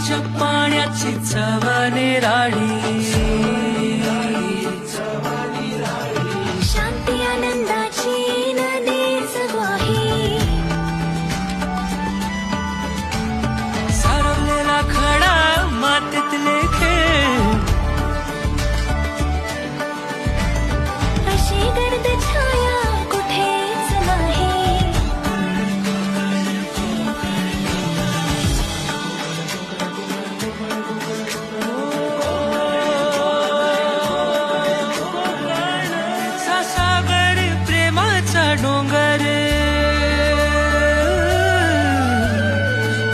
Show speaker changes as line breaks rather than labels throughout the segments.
नदीच्या पाण्याची चव निराळी,
शांती आनंदाची नदीच ग्वाही,
सारवलेला खडा मातीतले खेळ,
अशी गर्द छाया कुठेच नाही.
सागर प्रेमाचा डोंगर,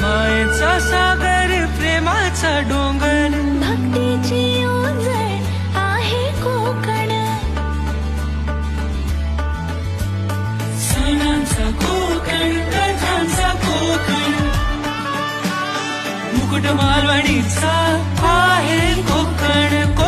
मायेचा सागर प्रेमाचा डोंगर,
भक्तीची ओंजळ आहे कोकण,
सणांचा कोकण, कथांचा कोकण, मुकुट मालवणीचा आहे कोकण.